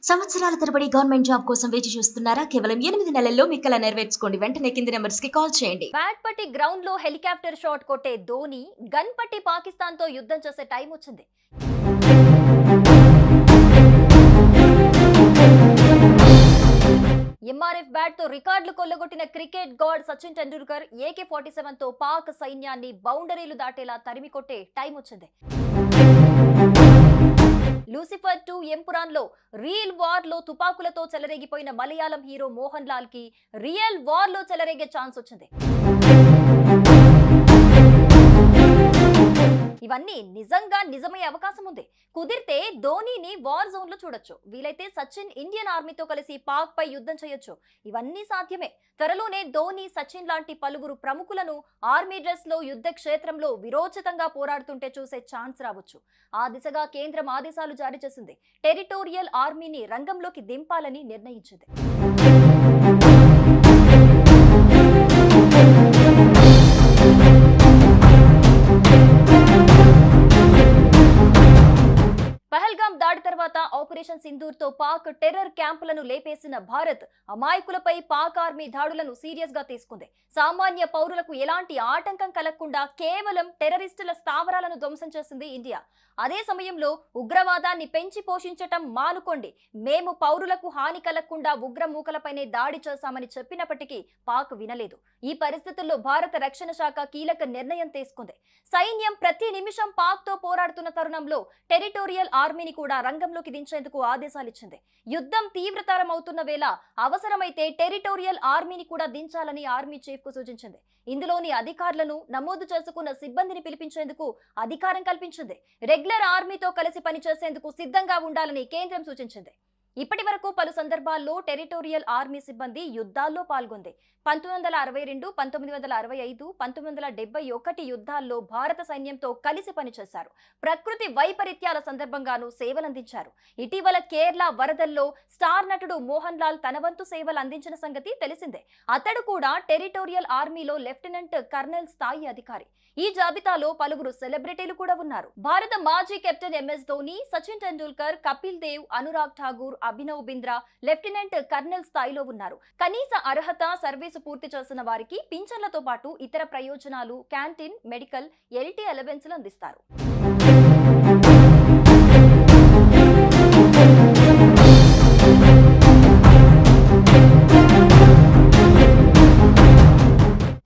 సంవత్సరాల తరబడి government job కోసం వేచి చూస్తున్నారా? కేవలం 8 నెలల్లో మీ కల నెరవేర్చుకోండి. వెంటనే కింది నెంబర్స్ కి కాల్ చేయండి. బ్యాట్ పట్టి గ్రౌండ్ లో హెలికాప్టర్ షాట్ కొట్టే ధోని గన్ పట్టి పాకిస్తాన్ తో యుద్ధం చేసే టైం వచ్చింది. ఎంఆర్ఎఫ్ బ్యాట్ తో రికార్డులు కొల్లగొట్టిన cricket god Sachin Tendulkar AK-47 తో పాక్ సైన్యాన్ని బౌండరీలు దాటేలా తరిమి కొట్టే టైం వచ్చింది. లూసిఫర్ 2 ఎంపురాన్ లో రియల్ వార్ లో తుపాకులతో చెలరేగిపోయిన మలయాళం హీరో మోహన్ లాల్ కి రియల్ వార్ లో చెలరేగే ఛాన్స్ వచ్చింది. ఇవన్నీ నిజమయ్యే అవకాశం ఉంది. కుదిరితే ధోనీని వార్ జోన్ లో చూడొచ్చు. వీలైతే సచిన్ ఇండియన్ ఆర్మీతో కలిసి పాక్ పై యుద్ధం చేయొచ్చు. ఇవన్నీ సాధ్యమే. త్వరలోనే ధోని, సచిన్ లాంటి పలువురు ప్రముఖులను ఆర్మీ డ్రెస్ లో యుద్ధ క్షేత్రంలో విరోచితంగా పోరాడుతుంటే చూసే ఛాన్స్ రావచ్చు. ఆ దిశగా కేంద్రం ఆదేశాలు జారీ చేసింది. టెరిటోరియల్ ఆర్మీని రంగంలోకి దింపాలని నిర్ణయించింది. పహల్గామ్ దాడి తర్వాత ఆపరేషన్ సింధూర్ తో పాక్ టెర్రర్ క్యాంపులను లేపేసిన భారత్ అమాయకులపై పాక్ ఆర్మీ దాడులను సీరియస్ గా తీసుకుంది. సామాన్య పౌరులకు ఎలాంటి ఆటంకం కలగకుండా కేవలం టెర్రరిస్టుల స్థావరాలను ధ్వంసం చేసింది ఇండియా. అదే సమయంలో ఉగ్రవాదాన్ని పెంచి పోషించటం మానుకోండి, మేము పౌరులకు హాని కలగకుండా ఉగ్రమూకలపైనే దాడి చేశామని చెప్పినప్పటికీ పాక్ వినలేదు. ఈ పరిస్థితుల్లో భారత రక్షణ శాఖ కీలక నిర్ణయం తీసుకుంది. సైన్యం ప్రతి నిమిషం పాక్ తో పోరాడుతున్న తరుణంలో టెరిటోరియల్ ఆర్మీని కూడా రంగంలోకి దించేందుకు ఆదేశాలిచ్చింది. యుద్ధం తీవ్రతరం అవుతున్న వేళ అవసరమైతే టెరిటోరియల్ ఆర్మీని కూడా దించాలని ఆర్మీ చీఫ్ కు సూచించింది. ఇందులోని అధికారులను నమోదు చేసుకున్న సిబ్బందిని పిలిపించేందుకు అధికారం కల్పించింది. రెగ్యులర్ ఆర్మీతో కలిసి పనిచేసేందుకు సిద్ధంగా ఉండాలని కేంద్రం సూచించింది. ఇప్పటి వరకు పలు సందర్భాల్లో టెరిటోరియల్ ఆర్మీ సిబ్బంది యుద్ధాల్లో పాల్గొంది. 1962, 1965, 1971 యుద్ధాల్లో భారత సైన్యంతో కలిసి పనిచేశారు. ప్రకృతి వైపరీత్యాల సందర్భంగానూ సేవలందించారు. ఇటీవల కేరళ వరదల్లో స్టార్ నటుడు మోహన్ లాల్ తన వంతు సేవలు అందించిన సంగతి తెలిసిందే. అతడు కూడా టెరిటోరియల్ ఆర్మీలో లెఫ్టినెంట్ కర్నల్ స్థాయి అధికారి. ఈ జాబితాలో పలువురు సెలబ్రిటీలు కూడా ఉన్నారు. భారత మాజీ captain MS Dhoni, Sachin Tendulkar, Kapil Dev, Anurag Thakur, Abhinav Bindra lieutenant colonel స్థాయిలో ఉన్నారు. కనీస అర్హత సర్వీసు పూర్తి చేసిన వారికి పింఛన్లతో పాటు ఇతర ప్రయోజనాలు, క్యాంటీన్, మెడికల్, LT అలవెన్స్లు అందిస్తారు.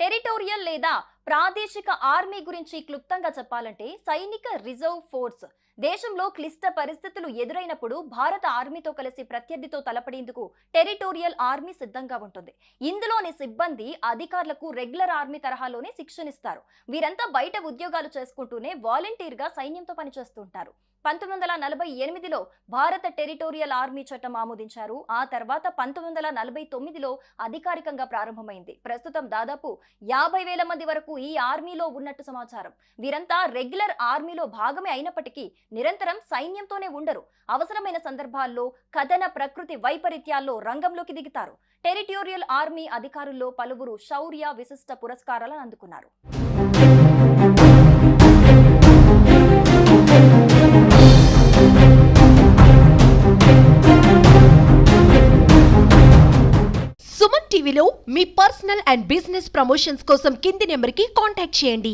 టెరిటోరియల్ లేదా ప్రాదేశిక ఆర్మీ గురించి క్లుప్తంగా చెప్పాలంటే సైనిక రిజర్వ్ ఫోర్స్ దేశంలో క్లిష్ట పరిస్థితులు ఎదురైనప్పుడు భారత ఆర్మీతో కలిసి ప్రత్యర్థితో తలపడేందుకు టెరిటోరియల్ ఆర్మీ సిద్ధంగా ఉంటుంది. ఇందులోని సిబ్బంది అధికారులకు రెగ్యులర్ ఆర్మీ తరహాలోనే శిక్షణిస్తారు. వీరంతా బయట ఉద్యోగాలు చేసుకుంటూనే వాలంటీర్ గా సైన్యంతో పనిచేస్తుంటారు. 1948లో భారత టెరిటోరియల్ ఆర్మీ చట్టం ఆమోదించారు. ఆ తర్వాత 1949లో అధికారికంగా ప్రారంభమైంది. ప్రస్తుతం దాదాపు 50,000 మంది వరకు ఈ ఆర్మీలో ఉన్నట్టు సమాచారం. వీరంతా రెగ్యులర్ ఆర్మీలో భాగమే అయినప్పటికీ నిరంతరం సైన్యంతోనే ఉండరు. అవసరమైన సందర్భాల్లో కథన ప్రకృతి వైపరీత్యాల్లో రంగంలోకి దిగుతారు. టెరిటోరియల్ ఆర్మీ అధికారుల్లో పలువురు శౌర్య, విశిష్ట పురస్కారాలను అందుకున్నారు. సుమన్ టీవీలో మీ పర్సనల్ అండ్ బిజినెస్ ప్రమోషన్స్ కోసం కింది నెంబర్కి కాంటాక్ట్ చేయండి.